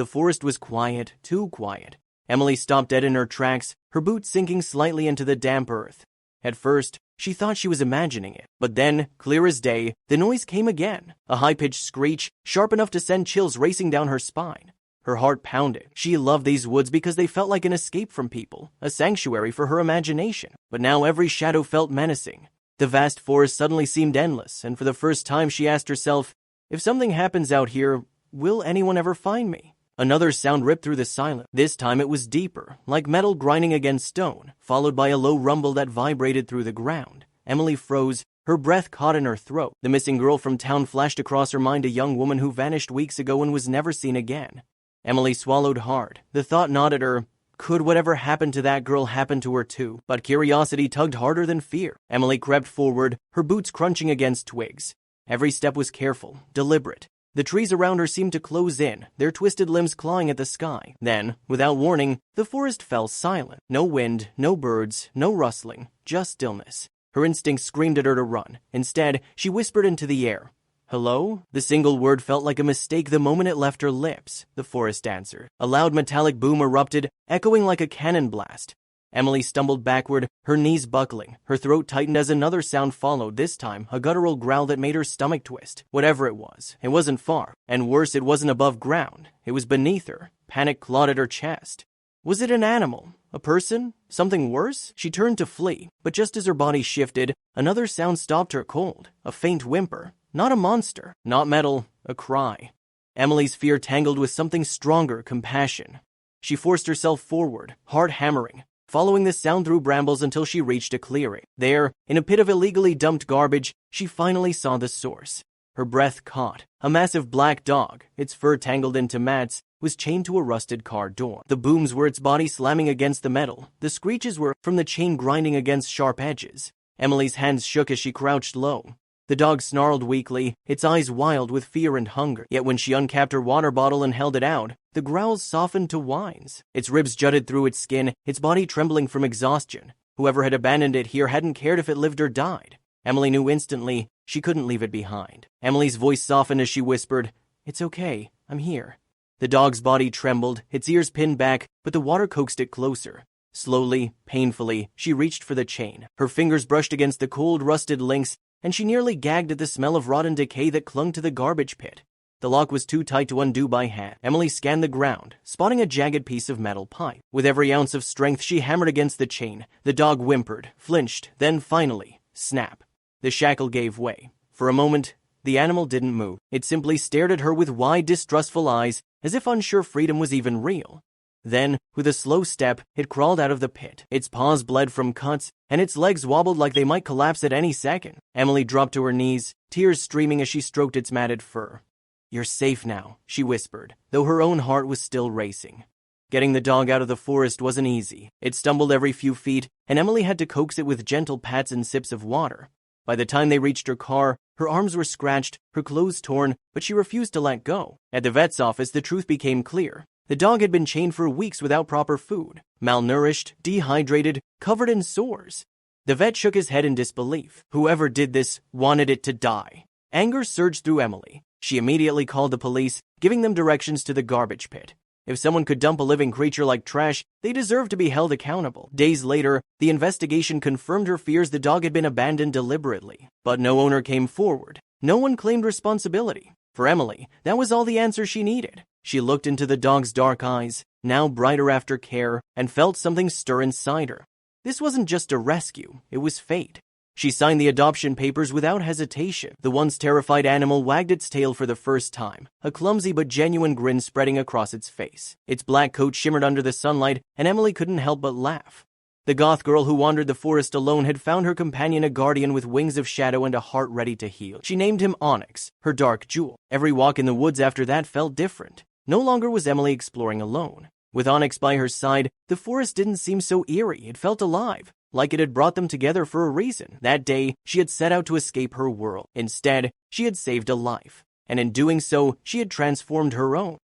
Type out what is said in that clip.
The forest was quiet, too quiet. Emily stopped dead in her tracks, her boots sinking slightly into the damp earth. At first, she thought she was imagining it. But then, clear as day, the noise came again. A high-pitched screech, sharp enough to send chills racing down her spine. Her heart pounded. She loved these woods because they felt like an escape from people, a sanctuary for her imagination. But now every shadow felt menacing. The vast forest suddenly seemed endless, and for the first time she asked herself, if something happens out here, will anyone ever find me? Another sound ripped through the silence. This time it was deeper, like metal grinding against stone, followed by a low rumble that vibrated through the ground. Emily froze, her breath caught in her throat. The missing girl from town flashed across her mind, a young woman who vanished weeks ago and was never seen again. Emily swallowed hard. The thought gnawed at her. Could whatever happened to that girl happen to her too? But curiosity tugged harder than fear. Emily crept forward, her boots crunching against twigs. Every step was careful, deliberate. The trees around her seemed to close in, their twisted limbs clawing at the sky. Then, without warning, the forest fell silent. No wind, no birds, no rustling, just stillness. Her instincts screamed at her to run. Instead, she whispered into the air. Hello? The single word felt like a mistake the moment it left her lips. The forest answered. A loud metallic boom erupted, echoing like a cannon blast. Emily stumbled backward, her knees buckling. Her throat tightened as another sound followed, this time a guttural growl that made her stomach twist. Whatever it wasn't far. And worse, it wasn't above ground. It was beneath her. Panic clawed at her chest. Was it an animal? A person? Something worse? She turned to flee, but just as her body shifted, another sound stopped her cold. A faint whimper. Not a monster. Not metal. A cry. Emily's fear tangled with something stronger, compassion. She forced herself forward, heart hammering, following the sound through brambles until she reached a clearing. There, in a pit of illegally dumped garbage, she finally saw the source. Her breath caught. A massive black dog, its fur tangled into mats, was chained to a rusted car door. The booms were its body slamming against the metal. The screeches were from the chain grinding against sharp edges. Emily's hands shook as she crouched low. The dog snarled weakly, its eyes wild with fear and hunger. Yet when she uncapped her water bottle and held it out, the growls softened to whines. Its ribs jutted through its skin, its body trembling from exhaustion. Whoever had abandoned it here hadn't cared if it lived or died. Emily knew instantly she couldn't leave it behind. Emily's voice softened as she whispered, "It's okay, I'm here." The dog's body trembled, its ears pinned back, but the water coaxed it closer. Slowly, painfully, she reached for the chain. Her fingers brushed against the cold, rusted links, and she nearly gagged at the smell of rotten decay that clung to the garbage pit. The lock was too tight to undo by hand. Emily scanned the ground, spotting a jagged piece of metal pipe. With every ounce of strength she hammered against the chain. The dog whimpered, flinched, then finally, snap. The shackle gave way. For a moment, the animal didn't move. It simply stared at her with wide, distrustful eyes, as if unsure freedom was even real. Then, with a slow step, it crawled out of the pit. Its paws bled from cuts, and its legs wobbled like they might collapse at any second. Emily dropped to her knees, tears streaming as she stroked its matted fur. "You're safe now," she whispered, though her own heart was still racing. Getting the dog out of the forest wasn't easy. It stumbled every few feet, and Emily had to coax it with gentle pats and sips of water. By the time they reached her car, her arms were scratched, her clothes torn, but she refused to let go. At the vet's office, the truth became clear. The dog had been chained for weeks without proper food, malnourished, dehydrated, covered in sores. The vet shook his head in disbelief. Whoever did this wanted it to die. Anger surged through Emily. She immediately called the police, giving them directions to the garbage pit. If someone could dump a living creature like trash, they deserved to be held accountable. Days later, the investigation confirmed her fears. The dog had been abandoned deliberately. But no owner came forward. No one claimed responsibility. For Emily, that was all the answer she needed. She looked into the dog's dark eyes, now brighter after care, and felt something stir inside her. This wasn't just a rescue, it was fate. She signed the adoption papers without hesitation. The once terrified animal wagged its tail for the first time, a clumsy but genuine grin spreading across its face. Its black coat shimmered under the sunlight, and Emily couldn't help but laugh. The goth girl who wandered the forest alone had found her companion, a guardian with wings of shadow and a heart ready to heal. She named him Onyx, her dark jewel. Every walk in the woods after that felt different. No longer was Emily exploring alone. With Onyx by her side, the forest didn't seem so eerie. It felt alive, like it had brought them together for a reason. That day, she had set out to escape her world. Instead, she had saved a life. And in doing so, she had transformed her own.